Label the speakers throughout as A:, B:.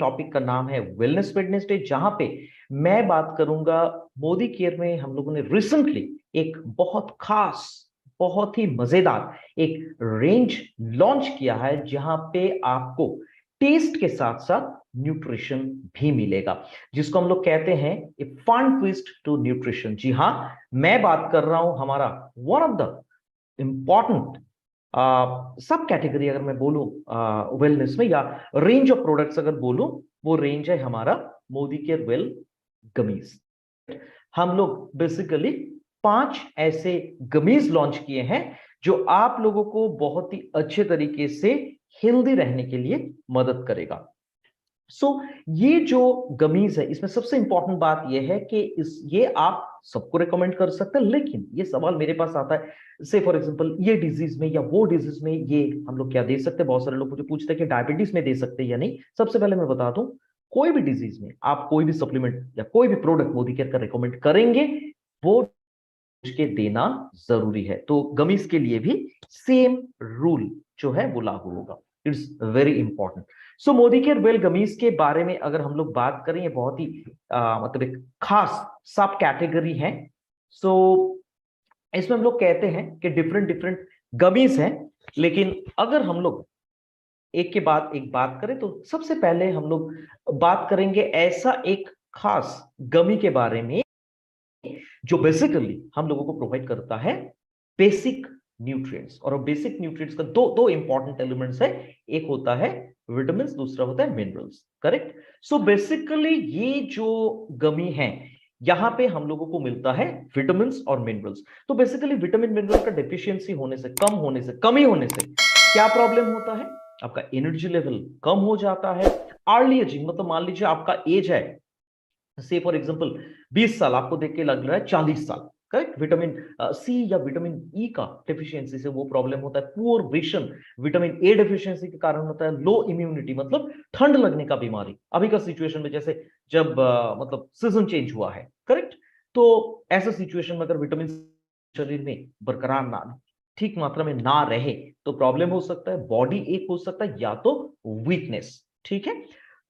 A: Topic का नाम है वेलनेस वेडनेसडे, जहां पे मैं बात करूंगा मोदी केयर में हम लोगों ने रिसेंटली एक बहुत खास, बहुत ही मजेदार एक रेंज लॉन्च किया है, जहां पे आपको टेस्ट के साथ साथ न्यूट्रिशन भी मिलेगा, जिसको हम लोग कहते हैं a fun twist to nutrition. जी हाँ, मैं बात कर रहा हूं हमारा one of the important sub category, अगर मैं बोलूं वेलनेस में, या रेंज ऑफ प्रोडक्ट्स अगर बोलूं, वो रेंज है हमारा मोदी केयर वेल गमीज। हम लोग बेसिकली 5 ऐसे गमीज लॉन्च किए हैं जो आप लोगों को बहुत ही अच्छे तरीके से हेल्दी रहने के लिए मदद करेगा। ये जो गमीज है, इसमें सबसे इंपॉर्टेंट बात यह है कि ये आप सबको रेकमेंड कर सकते हैं, लेकिन ये सवाल मेरे पास आता है, से फॉर एग्जांपल ये डिजीज में या वो डिजीज में ये हम लोग क्या दे सकते हैं। बहुत सारे लोग मुझे पूछते हैं कि डायबिटीज में दे सकते हैं या नहीं। सबसे पहले मैं बता दूं, कोई भी डिजीज में आप कोई भी सप्लीमेंट या कोई भी प्रोडक्ट मोदी केयर का रिकमेंड करेंगे, वो के देना जरूरी है। तो गमीज के लिए भी सेम रूल जो है वो लागू होगा। It's very important. Modi care well gummies के बारे में अगर हम लोग बात करें, ये बहुत ही मतलब एक खास सब कैटेगरी है। सो इसमें हम लोग कहते हैं कि डिफरेंट डिफरेंट गमीज हैं, लेकिन अगर हम लोग एक के बाद एक बात करें तो सबसे पहले हम लोग बात करेंगे ऐसा एक खास गमी के बारे में जो बेसिकली हम लोगों को प्रोवाइड करता है बेसिक न्यूट्रिएंट्स। और बेसिक न्यूट्रिएंट्स का दो दो इंपॉर्टेंट एलिमेंट्स है, एक होता है विटामिन, दूसरा होता है मिनरल्स। करेक्ट। बेसिकली ये जो गमी है, यहां पे हम लोगों को मिलता है विटामिन और मिनरल्स। तो बेसिकली विटामिन मिनरल का डेफिशिएंसी होने से, कम होने से, कमी होने से क्या प्रॉब्लम होता है? आपका एनर्जी लेवल कम हो जाता है। अर्ली एजिंग, मतलब मान लीजिए आपका एज है से फॉर एग्जांपल 20 साल, आपको देख के लग रहा है 40 साल। करेक्ट। विटामिन सी या विटामिन ई का डेफिशिएंसी से वो प्रॉब्लम होता है। Poor vision, vitamin A deficiency के कारण होता है। लो इम्यूनिटी, मतलब ठंड लगने का बीमारी अभी का सिचुएशन में, जैसे जब मतलब सीजन चेंज हुआ है। करेक्ट। तो ऐसा सिचुएशन में अगर विटामिन शरीर में बरकरार ना, ठीक मात्रा में ना रहे, तो प्रॉब्लम हो सकता है, बॉडी एक हो सकता है, या तो वीकनेस। ठीक है।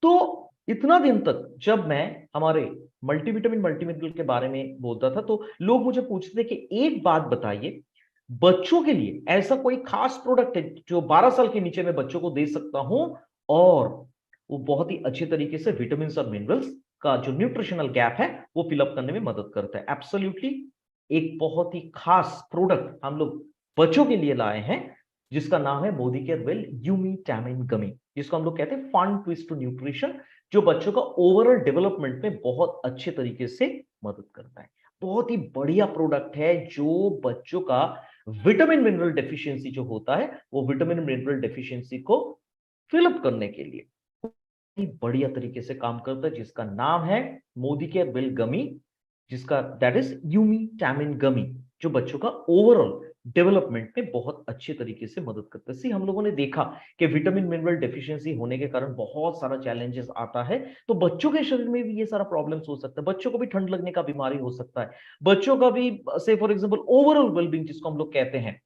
A: तो इतना दिन तक जब मैं हमारे मल्टीविटामिन मल्टीमिनरल के बारे में बोलता था, तो लोग मुझे पूछते थे कि एक बात बताइए, बच्चों के लिए ऐसा कोई खास प्रोडक्ट है जो 12 साल के नीचे में बच्चों को दे सकता हूं और वो बहुत ही अच्छे तरीके से विटामिन और मिनरल्स का जो न्यूट्रिशनल गैप है वो फिलअप करने में मदद करता है? एब्सोल्युटली। एक बहुत ही खास प्रोडक्ट हम लोग बच्चों के लिए लाए हैं, जिसका नाम है मोदी केयर वेल यूमी टैमिन गमी, जिसको हम लोग कहते हैं फन ट्विस्ट टू न्यूट्रिशन, जो बच्चों का ओवरऑल डेवलपमेंट में बहुत अच्छे तरीके से मदद करता है। बहुत ही बढ़िया प्रोडक्ट है जो बच्चों का विटामिन मिनरल डेफिशिएंसी जो होता है, वो विटामिन मिनरल डेफिशिएंसी को फिलअप करने के लिए बढ़िया तरीके से काम करता है, जिसका नाम है मोदी केयर वेल गमी, जिसका दैट इज यूमी टैमिन गमी, जो बच्चों का ओवरऑल डेवलपमेंट में बहुत अच्छे तरीके से मदद करता है। हम लोगों ने देखा कि विटामिन मिनरल डेफिशिएंसी होने के कारण बहुत सारा चैलेंजेस आता है। तो बच्चों के शरीर में भी ये सारा प्रॉब्लम्स हो सकता है। बच्चों को भी ठंड लगने का बीमारी हो सकता है। बच्चों का भी से फॉर एग्जांपल ओवरऑल वेलबींग जिसको हम लोग कहते हैं,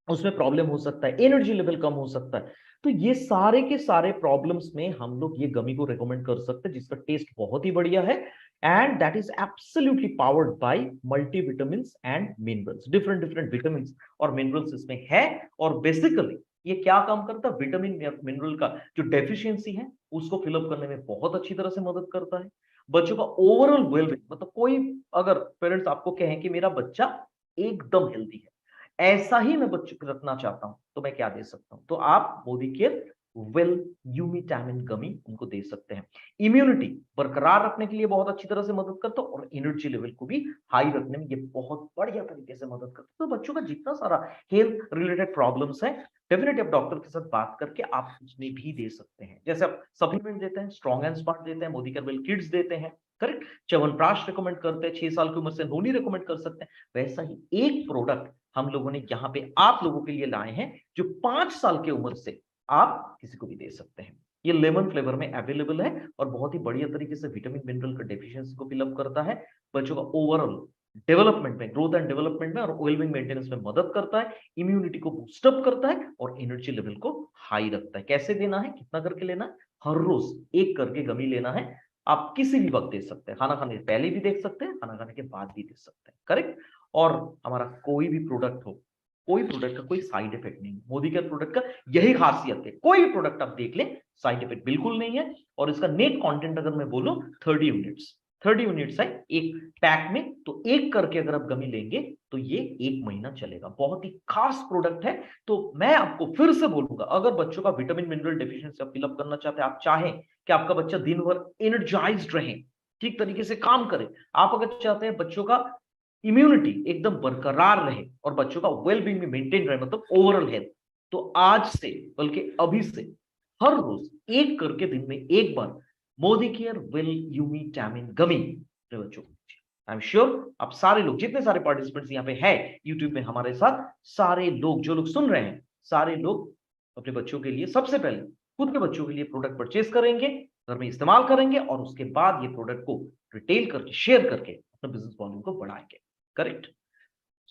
A: उसमें प्रॉब्लम हो सकता है, एनर्जी लेवल कम हो सकता है। तो ये सारे के सारे प्रॉब्लम्स में हम लोग ये गमी को रेकमेंड कर सकते हैं, जिसका टेस्ट बहुत ही बढ़िया है, and that is absolutely powered by multivitamin and minerals. Different different vitamin और मिनरल्स इसमें है। और बेसिकली ये क्या काम करता है? विटामिन मिनरल का जो डेफिशिएंसी है उसको फिलअप करने में बहुत अच्छी तरह से मदद करता है। बच्चों का ओवरऑल वेलबींग, मतलब कोई अगर पेरेंट्स आपको कहें कि मेरा बच्चा एकदम हेल्दी है, ऐसा ही मैं बच्चों को रखना चाहता हूं, तो मैं क्या दे सकता हूं? तो आप मोदी केयर वेल यूमिटामिन गमी उनको दे सकते हैं। इम्यूनिटी बरकरार रखने के लिए बहुत अच्छी तरह से मदद करता है, और एनर्जी लेवल को भी हाई रखने में ये बहुत बढ़िया तरीके से मदद करता है। तो बच्चों का जितना सारा हेल्थ रिलेटेड प्रॉब्लम्स है, डेफिनेटली आप डॉक्टर के साथ बात करके आप उसमें भी दे सकते हैं। जैसे आप सप्लीमेंट देते हैं, स्ट्रॉन्ग एंड स्मार्ट देते हैं, मोदी केयर वेल किड्स देते हैं। करेक्ट। च्यवनप्राश रिकमेंड करते हैं, 6 साल की उम्र से नोनी रिकमेंड कर सकते हैं। वैसा ही एक प्रोडक्ट हम लोगों ने यहाँ पे आप लोगों के लिए लाए हैं, जो 5 साल की उम्र से आप किसी को भी दे सकते हैं। ये लेमन फ्लेवर में अवेलेबल है और बहुत ही बढ़िया तरीके से विटामिन मिनरल का डेफिशिएंसी को फिलअप करता है। बच्चों का ओवरऑल डेवलपमेंट में, ग्रोथ एंड डेवलपमेंट में और वेलबींग मेंटेनेंस में मदद करता है, इम्यूनिटी को बूस्टअप करता है और एनर्जी लेवल को हाई रखता है। कैसे देना है, कितना करके लेना है? हर रोज एक करके गमी लेना है। आप किसी भी वक्त दे सकते हैं, खाना खाने से पहले भी देख सकते हैं, खाना खाने के बाद भी दे सकते हैं, करेक्ट। और हमारा कोई भी प्रोडक्ट हो, कोई प्रोडक्ट का कोई साइड इफेक्ट नहीं। मोदी केयर प्रोडक्ट का यही खासियत है, कोई भी प्रोडक्ट आप देख लें साइड इफेक्ट बिल्कुल नहीं है। और इसका नेट कंटेंट अगर मैं बोलूं 30 यूनिट्स, 30 यूनिट्स है एक पैक में, तो एक करके अगर आप गमी लेंगे तो ये 1 महीना चलेगा। बहुत ही खास प्रोडक्ट है। तो मैं आपको फिर से बोलूंगा, अगर बच्चों का विटामिन मिनरल डेफिशिएंसी आप फिलअप करना चाहते हैं, आप चाहें कि आपका बच्चा दिन भर एनर्जाइज्ड रहे, ठीक तरीके से काम करे, आप अगर चाहते हैं बच्चों का इम्यूनिटी एकदम बरकरार रहे और बच्चों का वेलबींग भी मेंटेन रहे, मतलब ओवरऑल हेल्थ, तो आज से बल्कि अभी से हर रोज एक करके दिन में एक बार मोदी केयर वेल यूमिटामिन गमी अपने बच्चों को। आई एम श्योर आप सारे लोग, जितने सारे पार्टिसिपेंट्स यहाँ पे है यूट्यूब में हमारे साथ, सारे लोग जो लोग सुन रहे हैं, सारे लोग अपने बच्चों के लिए सबसे पहले खुद के बच्चों के लिए प्रोडक्ट परचेज करेंगे, घर में इस्तेमाल करेंगे और उसके बाद ये प्रोडक्ट को रिटेल करके शेयर करके अपने बिजनेस वॉल्यूम को बढ़ाएंगे, करेक्ट।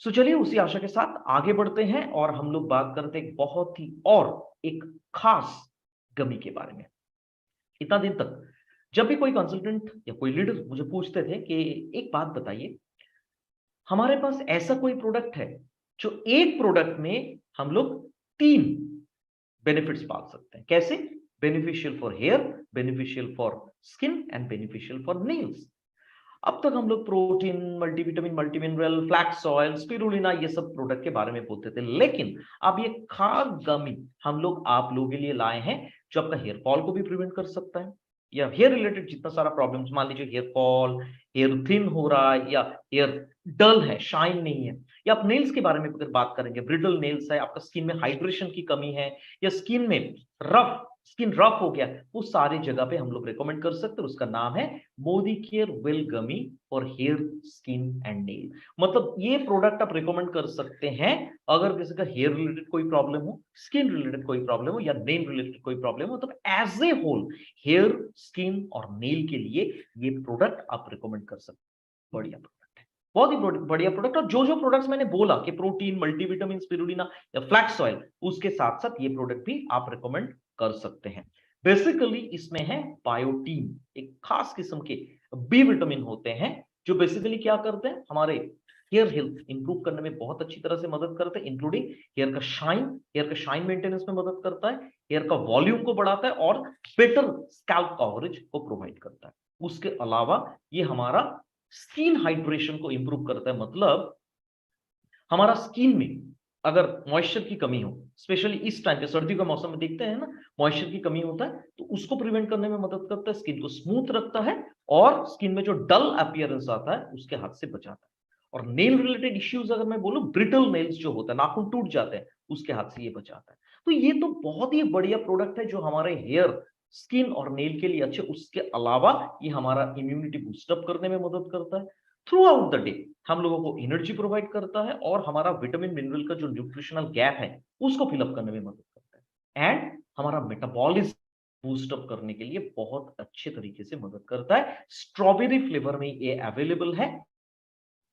A: सो चलिए उसी आशा के साथ आगे बढ़ते हैं और हम लोग बात करते हैं बहुत ही और एक खास गमी के बारे में। इतना दिन तक जब भी कोई कंसल्टेंट या कोई लीडर मुझे पूछते थे कि एक बात बताइए, हमारे पास ऐसा कोई प्रोडक्ट है जो एक प्रोडक्ट में हम लोग 3 बेनिफिट्स पाल सकते हैं, कैसे? Beneficial for hair, beneficial for skin and beneficial for nails. अब तक हम लोग protein, multivitamin, multimineral, flax oil, spirulina ये सब प्रोडक्ट के बारे में बोलते थे, लेकिन अब ये खास गमी हम लोग आप लोगों के लिए लाए हैं जो आपका हेयर फॉल को भी प्रिवेंट कर सकता है, या हेयर रिलेटेड जितना सारा प्रॉब्लम्स, मान लीजिए हेयर फॉल, हेयर थिन हो रहा है, या हेयर डल है, शाइन नहीं है, या आप नेल्स के बारे में अगर बात करेंगे, ब्रिडल नेल्स है, आपका स्किन में हाइड्रेशन की कमी है, या स्किन में स्किन रफ हो गया, वो सारी जगह पे हम लोग रेकमेंड कर सकते हैं। उसका नाम है Modi care well gummy for hair, skin and nail. मतलब ये प्रोडक्ट आप रिकमेंड कर सकते हैं अगर किसी का हेयर रिलेटेड कोई प्रॉब्लम हो, स्किन रिलेटेड कोई प्रॉब्लम हो, या नेल रिलेटेड कोई प्रॉब्लम हो, तो as a whole hair, skin और नेल के लिए ये प्रोडक्ट आप रिकमेंड कर सकते हैं। बढ़िया प्रोडक्ट है, बहुत ही बढ़िया प्रोडक्ट। और जो जो प्रोडक्ट्स मैंने बोला कि प्रोटीन, मल्टीविटामिन, स्पिरुलिना या फ्लैक्स ऑयल, उसके साथ साथ ये प्रोडक्ट भी आप रिकमेंड कर सकते हैं। बेसिकली इसमें है बायोटीन, एक खास किस्म के बी विटामिन होते हैं जो बेसिकली क्या करते हैं, हमारे हेयर हेल्थ इंप्रूव करने में बहुत अच्छी तरह से मदद करते हैं, इंक्लूडिंग हेयर का शाइन मेंटेनेंस में मदद करता है, हेयर का वॉल्यूम को बढ़ाता है और बेटर स्कैल्प कवरेज को प्रोवाइड करता है। उसके अलावा ये हमारा स्किन हाइड्रेशन को इंप्रूव करता है, मतलब हमारा स्किन में अगर मॉइस्चर की कमी हो, स्पेशली इस टाइम पे सर्दी का मौसम में देखते हैं ना, मॉइस्चर की कमी होता है, तो उसको प्रिवेंट करने में मदद करता है, स्किन को स्मूथ रखता है और स्किन में जो डल अपीयरेंस आता है उसके हाथ से बचाता है। और नेल रिलेटेड इश्यूज अगर मैं बोलूं, ब्रिटल नेल्स जो होता है, नाखून टूट जाते हैं, उसके हाथ से ये बचाता है। तो ये तो बहुत ही बढ़िया प्रोडक्ट है जो हमारे हेयर, स्किन और नेल के लिए अच्छे। उसके अलावा ये हमारा इम्यूनिटी बूस्टअप करने में मदद करता है, थ्रू आउट द डे हम लोगों को एनर्जी प्रोवाइड करता है और हमारा विटामिन मिनरल का जो न्यूट्रिशनल गैप है उसको फिलअप करने में मदद करता है, एंड हमारा मेटाबॉलिज्म बूस्ट अप करने के लिए बहुत अच्छे तरीके से मदद करता है। स्ट्रॉबेरी फ्लेवर में ये अवेलेबल है,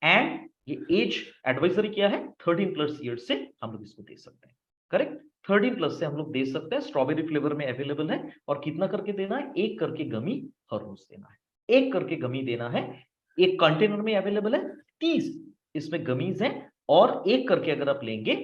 A: एंड ये एज एडवाइजरी क्या है, 13+ ईयर्स से हम लोग इसको दे सकते हैं, करेक्ट। 13+ से हम लोग दे सकते हैं, स्ट्रॉबेरी फ्लेवर में अवेलेबल है। और कितना करके देना है, एक करके गमी हर रोज देना है, एक करके गमी देना है। एक कंटेनर में अवेलेबल है, 30 इसमें गमीज हैं, और एक करके अगर आप लेंगे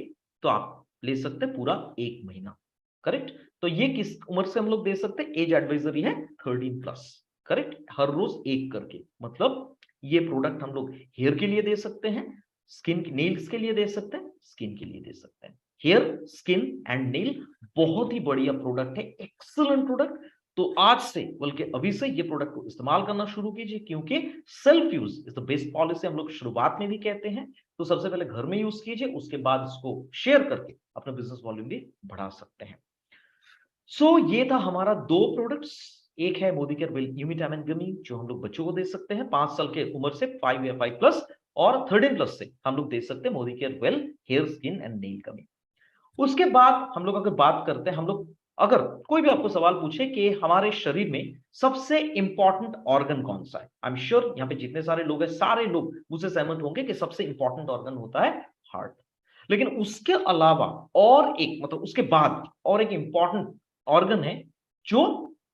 A: तो आप ले सकते हैं पूरा 1 महीना, करेक्ट। तो ये किस उम्र से हम लोग दे सकते हैं, एज एडवाइजरी है 13+, करेक्ट। हर रोज एक करके, मतलब ये प्रोडक्ट हम लोग हेयर के लिए दे सकते हैं, स्किन नेल्स के लिए दे सकते हैं, स्किन के लिए दे सकते हैं। हेयर, स्किन एंड नेल बहुत ही बढ़िया प्रोडक्ट है, एक्सीलेंट प्रोडक्ट। तो आज से बल्कि अभी से ये प्रोडक्ट को इस्तेमाल करना शुरू कीजिए, क्योंकि self use is the best policy हम लोग शुरुआत में भी कहते हैं। तो सबसे पहले घर में यूज कीजिए, उसके बाद इसको शेयर करके अपना बिजनेस वॉल्यूम भी बढ़ा सकते हैं। सो ये था हमारा 2 प्रोडक्ट्स। एक है मोदी केयर यूमिटामिन गमी जो हम लोग बच्चों को दे सकते हैं 5 साल के उम्र से, 5 या 5+, और 13+ से हम लोग दे सकते हैं Modi care well hair, skin and nail gummy. उसके बाद हम लोग अगर बात करते हैं, हम लोग अगर कोई भी आपको सवाल पूछे कि हमारे शरीर में सबसे इंपॉर्टेंट ऑर्गन कौन सा है, आई एम श्योर यहाँ पे जितने सारे लोग हैं, सारे लोग मुझसे सहमत होंगे कि सबसे इंपॉर्टेंट ऑर्गन होता है हार्ट। लेकिन उसके अलावा और एक, मतलब उसके बाद और एक इंपॉर्टेंट ऑर्गन है जो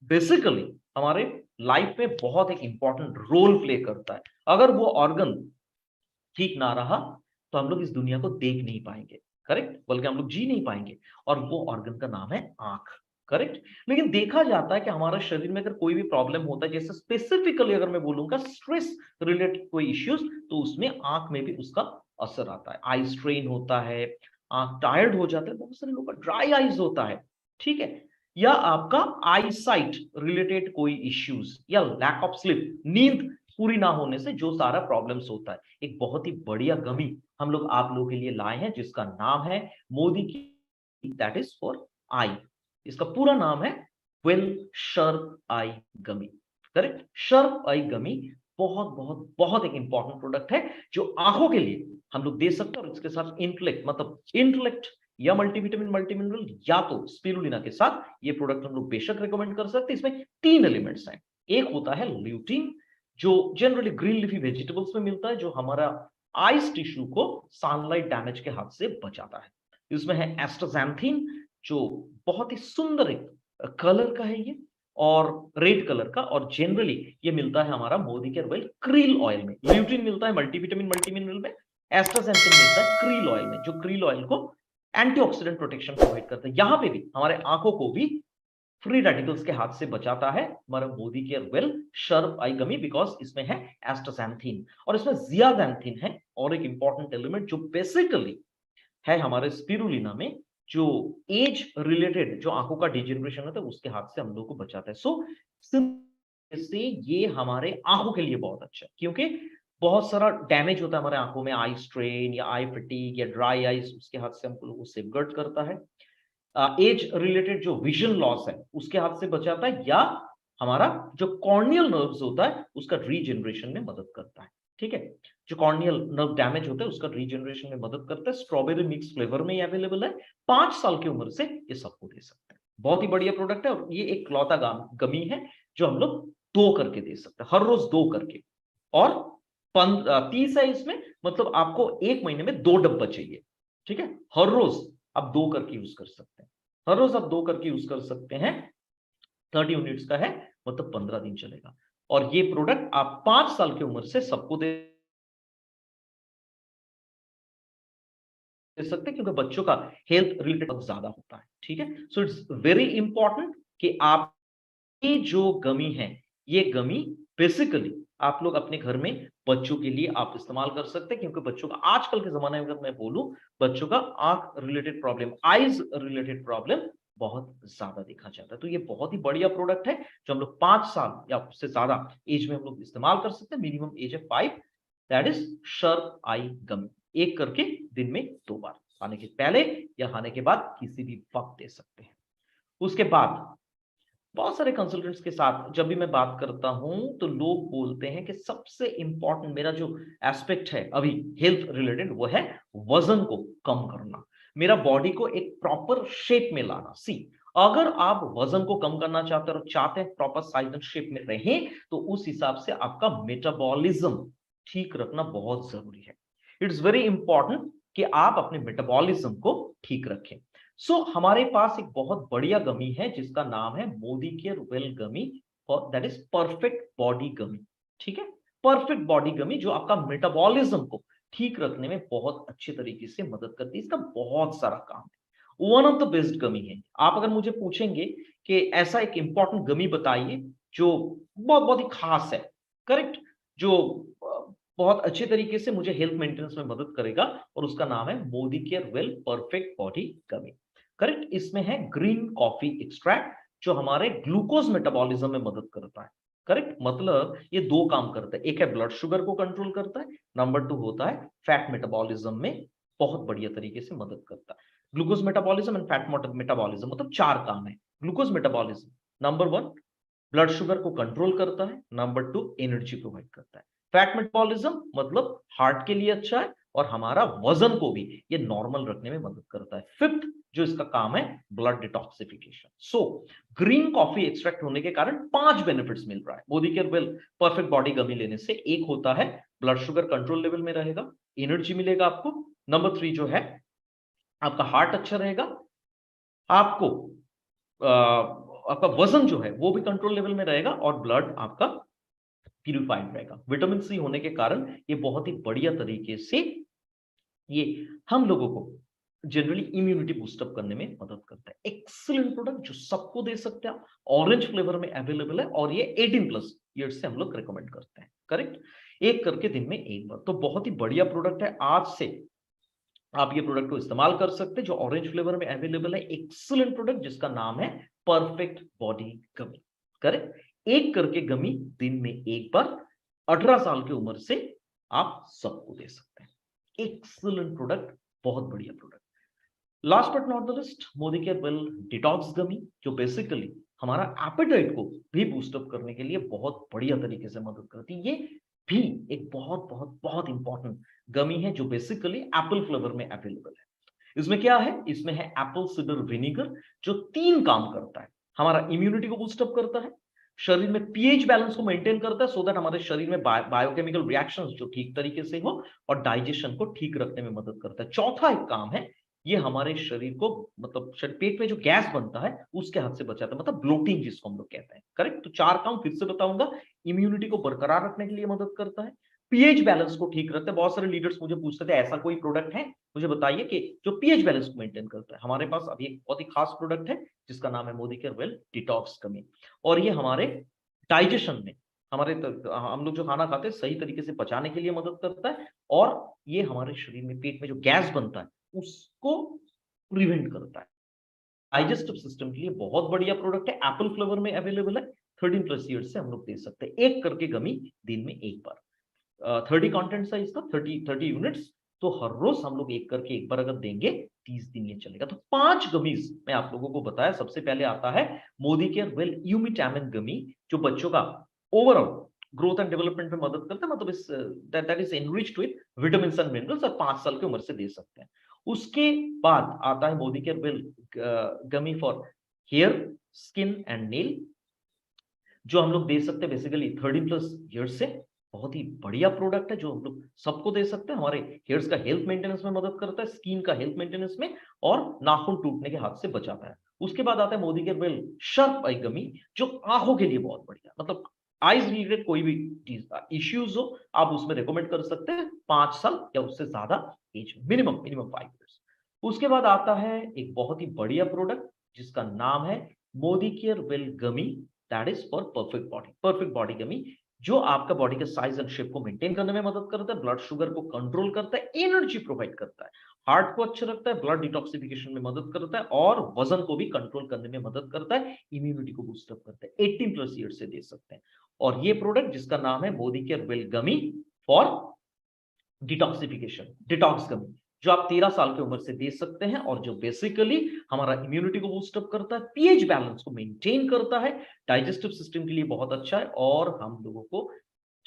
A: बेसिकली हमारे लाइफ में बहुत एक इंपॉर्टेंट रोल प्ले करता है। अगर वो ऑर्गन ठीक ना रहा तो हम लोग इस दुनिया को देख नहीं पाएंगे, करेक्ट, बल्कि हम लोग जी नहीं पाएंगे। और वो ऑर्गन का नाम है आंख, करेक्ट। लेकिन देखा जाता है कि हमारे शरीर में अगर कोई भी प्रॉब्लम होता है, जैसे स्पेसिफिकली अगर मैं बोलूंगा स्ट्रेस रिलेटेड कोई इश्यूज, तो उसमें आंख में भी उसका असर आता है। आई स्ट्रेन होता है, आंख टायर्ड हो जाता है, बहुत सारे लोगों का ड्राई आईज होता है, ठीक है। या आपका आई साइट रिलेटेड कोई इश्यूज, या लैक ऑफ स्लीप, नींद पूरी ना होने से जो सारा प्रॉब्लम्स होता है। एक बहुत ही बढ़िया गमी हम लोग आप लोगों के लिए लाए हैं जिसका नाम है मोदी की, दैट इज फॉर आई। इसका पूरा नाम है वेल शर्प आई गमी, करेक्ट। शर्प आई गमी बहुत बहुत बहुत एक इंपॉर्टेंट प्रोडक्ट है जो आंखों के लिए हम लोग दे सकते हैं। और इसके साथ इंटेलेक्ट, मतलब इंटेलेक्ट या मल्टीविटामिन मल्टीमिनरल या तो स्पिरुलिना के साथ ये प्रोडक्ट हम लोग बेशक रिकमेंड कर सकते हैं। इसमें 3 एलिमेंट्स हैं। एक होता है ल्यूटीन, जो जनरली ग्रीन लीफी वेजिटेबल्स में मिलता है, जो हमारा आइस टिश्यू को सनलाइट डैमेज के हाथ से बचाता है। इसमें है एस्टाक्सांथिन, जो बहुत ही सुंदर एक कलर का है ये, और रेड कलर का, और जनरली ये मिलता है हमारा Modi care well krill oil में। ल्यूटिन मिलता है मल्टीविटामिन मल्टीमिनरल में, एस्टाक्सांथिन मिलता है क्रील ऑयल में, जो क्रील ऑयल को एंटीऑक्सीडेंट प्रोटेक्शन प्रोवाइड करता है। यहां पे भी हमारे आंखों को भी फ्री रेडिकल्स के हाथ से बचाता है हमारा Modi care well sharp eye gummy, because इसमें है एस्टाक्सांथिन और इसमें जियाक्सांथिन है, और एक इंपॉर्टेंट एलिमेंट जो बेसिकली है हमारे स्पिरुलिना में, जो एज रिलेटेड जो आंखों का डिजेनरेशन होता है उसके हाथ से हम लोग को बचाता है। सो से ये हमारे आंखों के लिए बहुत अच्छा है, क्योंकि बहुत सारा डैमेज होता है हमारे आंखों में, आई स्ट्रेन या आई फटीग या ड्राई आईज, उसके हाथ से हम लोग को सेफगार्ड करता है। एज रिलेटेड जो विजन लॉस है उसके हाथ से बचाता है, या हमारा जो कॉर्नियल नर्व्स होता है उसका रीजनरेशन में मदद करता है, ठीक है। जो कॉर्नियल नर्व डैमेज होता है उसका रीजनरेशन में मदद करता है। स्ट्रॉबेरी मिक्स फ्लेवर में ये अवेलेबल है। 5 साल की उम्र से ये सबको दे सकते हैं। बहुत ही बढ़िया प्रोडक्ट है, और ये एक लौता गमी है जो हम लोग 2 करके दे सकते हैं, हर रोज 2 करके। और 30 है इसमें, मतलब आपको 1 महीने में 2 डब्बा चाहिए, ठीक है। हर रोज आप 2 करके यूज कर सकते हैं, हर रोज आप 2 करके यूज कर सकते हैं। 30 यूनिट्स का है, मतलब 15 दिन चलेगा। और ये प्रोडक्ट आप 5 साल की उम्र से सबको दे सकते हैं, क्योंकि बच्चों का हेल्थ रिलेटेड ज्यादा होता है, ठीक है। सो इट्स वेरी इंपॉर्टेंट कि आप ये जो गमी है, ये गमी बेसिकली आप लोग अपने घर में बच्चों के लिए आप इस्तेमाल कर सकते हैं, क्योंकि बच्चों का आजकल के जमाने में अगर मैं बोलूं, बच्चों का आंख related problem, eyes related problem बहुत ज्यादा देखा जाता है। तो ये बहुत ही बढ़िया प्रोडक्ट है जो हम लोग 5 साल या उससे ज्यादा एज में हम लोग इस्तेमाल कर सकते हैं। मिनिमम एज है 5, दैट इज शर्प आई गमी। एक करके दिन में 2 बार, खाने के पहले या खाने के बाद किसी भी वक्त दे सकते हैं। उसके बाद बहुत सारे कंसल्टेंट्स के साथ जब भी मैं बात करता हूं तो लोग बोलते हैं कि सबसे इंपॉर्टेंट मेरा जो एस्पेक्ट है अभी हेल्थ रिलेटेड, वो है वजन को कम करना, मेरा बॉडी को एक प्रॉपर शेप में लाना। सी, अगर आप वजन को कम करना चाहते हैं और चाहते हैं प्रॉपर साइज एंड शेप में रहें, तो उस हिसाब से आपका मेटाबॉलिज्म ठीक रखना बहुत जरूरी है। इट्स वेरी इंपॉर्टेंट कि आप अपने मेटाबॉलिज्म को ठीक रखें। हमारे पास एक बहुत बढ़िया गमी है जिसका नाम है Modi care well gummy, that is perfect body gummy, ठीक है। परफेक्ट बॉडी गमी जो आपका मेटाबॉलिज्म को ठीक रखने में बहुत अच्छे तरीके से मदद करती है। इसका बहुत सारा काम है, वन ऑफ द बेस्ट गमी है। आप अगर मुझे पूछेंगे कि ऐसा एक इंपॉर्टेंट गमी बताइए जो बहुत बहुत ही खास है, करेक्ट, जो बहुत अच्छे तरीके से मुझे हेल्थ मेंटेनेंस में मदद करेगा, और उसका नाम है Modi care well perfect body gummy, correct. इसमें है ग्रीन कॉफी एक्सट्रैक्ट जो हमारे ग्लूकोज मेटाबॉलिज्म में मदद करता है, करेक्ट। मतलब ये 2 काम करता है, एक है ब्लड शुगर को कंट्रोल करता है, नंबर 2 होता है फैट मेटाबॉलिज्म में बहुत बढ़िया तरीके से मदद करता है। Glucose metabolism and fat metabolism, मतलब 4 काम है। Glucose metabolism, number 1 blood sugar को कंट्रोल करता है, नंबर 2 एनर्जी प्रोवाइड करता है। फैट मेटाबॉलिज्म मतलब हार्ट के लिए अच्छा है, और हमारा वजन को भी ये नॉर्मल रखने में मदद करता है। फिफ्थ जो इसका काम है, blood detoxification. Green coffee extract होने के कारण 5 बेनिफिट्स मिल रहा है Modi care well perfect body gummy लेने से। एक होता है ब्लड शुगर कंट्रोल लेवल में रहेगा, एनर्जी मिलेगा आपको। नंबर 3 जो है, आपका हार्ट अच्छा रहेगा, आपको आपका वजन जो है वो भी कंट्रोल लेवल में रहेगा और ब्लड आपका प्यूरिफाइड रहेगा। विटामिन सी होने के कारण ये बहुत ही बढ़िया तरीके से ये हम लोगों को जनरली इम्यूनिटी बूस्टअप करने में मदद करता है। एक्सीलेंट प्रोडक्ट जो सबको दे सकते हैं, ऑरेंज फ्लेवर में अवेलेबल है और ये 18 प्लस ईयर्स से हम लोग रिकमेंड करते हैं। करेक्ट, एक करके दिन में एक बार, तो बहुत ही बढ़िया प्रोडक्ट है। आज से आप ये प्रोडक्ट को इस्तेमाल कर सकते हैं जो ऑरेंज फ्लेवर में अवेलेबल है। एक्सीलेंट प्रोडक्ट जिसका नाम है परफेक्ट बॉडी गमी। करेक्ट, एक करके गमी दिन में एक बार 18 साल की उम्र से आप सबको दे सकते हैं। एक्सीलेंट प्रोडक्ट, बहुत बढ़िया product. Last but not the list, Modi care well detox gummy जो बेसिकली हमारा एपेटाइट को भी बूस्टअप करने के लिए बहुत बढ़िया तरीके से मदद करती है। ये भी एक बहुत बहुत बहुत इंपॉर्टेंट गमी है जो बेसिकली एप्पल फ्लेवर में अवेलेबल है। इसमें क्या है, इसमें है एप्पल सिडर विनेगर जो 3 काम करता है। हमारा इम्यूनिटी को बूस्टअप करता है, शरीर में पीएच बैलेंस को मेंटेन करता है सो दैट हमारे शरीर में बायोकेमिकल रिएक्शंस जो ठीक तरीके से हो और डाइजेशन को ठीक रखने में मदद करता है। चौथा एक काम है, ये हमारे शरीर को मतलब पेट में जो गैस बनता है उसके हाथ से बचाता है, मतलब ब्लोटिंग जिसको हम लोग कहते हैं। करेक्ट, तो 4 काम फिर से बताऊंगा। इम्यूनिटी को बरकरार रखने के लिए मदद करता है, पीएच बैलेंस को ठीक रखता है। बहुत सारे लीडर्स मुझे पूछते थे ऐसा कोई प्रोडक्ट है मुझे बताइए कि जो पीएच बैलेंस को मेंटेन करता है। हमारे पास अभी एक बहुत ही खास प्रोडक्ट है जिसका नाम है मोदी केयर वेल डिटॉक्स गमी, और ये हमारे डाइजेशन में हम लोग जो खाना खाते हैं सही तरीके से पचाने के लिए मदद करता है, और ये हमारे शरीर में पेट में जो गैस बनता है उसको प्रिवेंट करता है। डाइजेस्टिव सिस्टम के लिए बहुत बढ़िया प्रोडक्ट है, एप्पल फ्लेवर में अवेलेबल है। 13 प्लस ईयर्स से हम लोग दे सकते हैं, एक करके गमी दिन में एक बार। 30 कंटेंट्स है इसका, 30 यूनिट्स, तो हर रोज हम लोग एक करके एक बार अगर देंगे 30 दिन ये चलेगा। तो 5 गमीज मैं आप लोगों को बताया। सबसे पहले आता है मोदी केयर वेल यूमिटामिन गमी जो बच्चों का ओवरऑल ग्रोथ एंड डेवलपमेंट में मदद करता है, मतलब इस that is enriched with vitamins and minerals, और 5 साल की उम्र से दे सकते हैं। उसके बाद आता है Modi care well gummy for hair, skin and nail जो हम लोग दे सकते हैं बेसिकली 13 प्लस ईयर्स से। बहुत ही बढ़िया प्रोडक्ट है जो हम लोग सबको दे सकते हैं। हमारे हेयर्स का हेल्थ मेंटेनेंस में मदद करता है, स्किन का हेल्थ मेंटेनेंस में, और नाखून टूटने के हाथ से बचाता है। उसके बाद आता है मोदी केयर वेल शार्प आई गमी जो आंखों के लिए बहुत बढ़िया, मतलब आईज रिलेटेड कोई भी चीज इश्यूज हो आप उसमें रिकमेंड कर सकते हैं, 5 साल या उससे ज्यादा एज, मिनिमम 5 ईयर्स। उसके बाद आता है एक बहुत ही बढ़िया प्रोडक्ट जिसका नाम है Modi care well gummy that is for perfect body. Perfect body gummy जो आपका बॉडी के साइज एंड शेप को मेंटेन करने में मदद करता है, ब्लड शुगर को कंट्रोल करता है, एनर्जी प्रोवाइड करता है, हार्ट को अच्छा रखता है, ब्लड डिटॉक्सिफिकेशन में मदद करता है, और वजन को भी कंट्रोल करने में मदद करता है, इम्यूनिटी को बूस्टअप करता है। 18 प्लस ईयर से दे सकते हैं। और ये प्रोडक्ट जिसका नाम है Modi care well gummy for detoxification, detox gummy, जो आप 13 साल की उम्र से दे सकते हैं, और जो बेसिकली हमारा इम्यूनिटी को बूस्टअप करता है, पीएच बैलेंस को मेंटेन करता है, डाइजेस्टिव सिस्टम के लिए बहुत अच्छा है, और हम लोगों को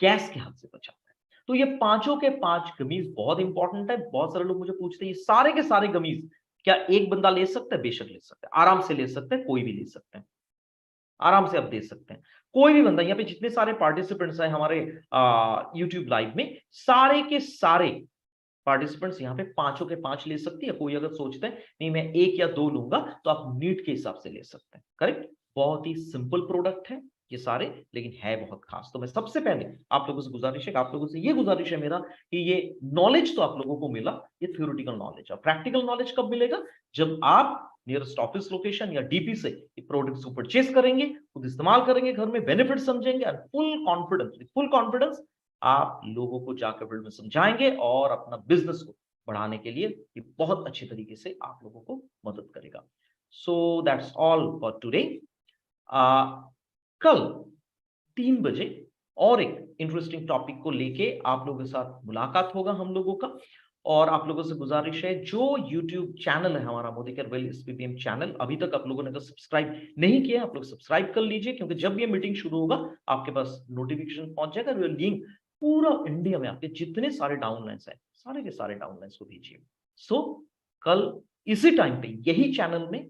A: गैस के हाथ से बचाता है। तो ये पांचों के 5 गमीज बहुत इंपॉर्टेंट है। बहुत सारे लोग मुझे पूछते हैं ये सारे के सारे गमीज क्या एक बंदा ले सकता है? बेशक ले सकता है, आराम से ले सकते हैं, कोई भी ले सकते हैं, आराम से आप दे सकते हैं। कोई भी बंदा, यहाँ पे जितने सारे पार्टिसिपेंट्स हैं हमारे यूट्यूब लाइव में, सारे के सारे पार्टिसिपेंट्स यहाँ पे पांचों के 5 ले सकती है। कोई अगर सोचते हैं नहीं मैं 1 या 2 लूंगा तो आप नीड के हिसाब से ले सकते हैं। करेक्ट, बहुत ही सिंपल प्रोडक्ट है ये सारे, लेकिन है बहुत खास। तो मैं सबसे पहले आप लोगों से गुजारिश है, आप लोगों से ये गुजारिश है मेरा कि ये नॉलेज तो आप लोगों को मिला, ये थ्योरेटिकल नॉलेज है। प्रैक्टिकल नॉलेज कब मिलेगा? जब आप नियरेस्ट ऑफिस लोकेशन या डीपी से प्रोडक्ट्स को परचेस करेंगे, खुद इस्तेमाल करेंगे, घर में बेनिफिट समझेंगे, और फुल कॉन्फिडेंस आप लोगों को जाकर फील्ड में समझाएंगे, और अपना बिजनेस को बढ़ाने के लिए ये बहुत अच्छे तरीके से आप लोगों को मदद करेगा। So that's all for today. कल 3 बजे और एक इंटरेस्टिंग टॉपिक को लेके आप लोगों के साथ मुलाकात होगा हम लोगों का। और आप लोगों से गुजारिश है, जो YouTube चैनल है हमारा Modi care well SPPM channel, अभी तक आप लोगों ने अगर सब्सक्राइब नहीं किया, आप लोग सब्सक्राइब कर लीजिए, क्योंकि जब ये मीटिंग शुरू होगा आपके पास नोटिफिकेशन पहुंच जाएगा। लिंक पूरा इंडिया में आपके जितने सारे डाउनलाइंस हैं सारे के सारे डाउनलाइंस को भेजिए। सो कल इसी टाइम पे यही चैनल में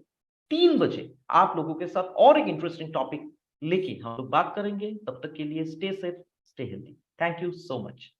A: 3 बजे आप लोगों के साथ और एक इंटरेस्टिंग टॉपिक लेके हम लोग बात करेंगे। तब तक के लिए stay safe, stay healthy. Thank you so much.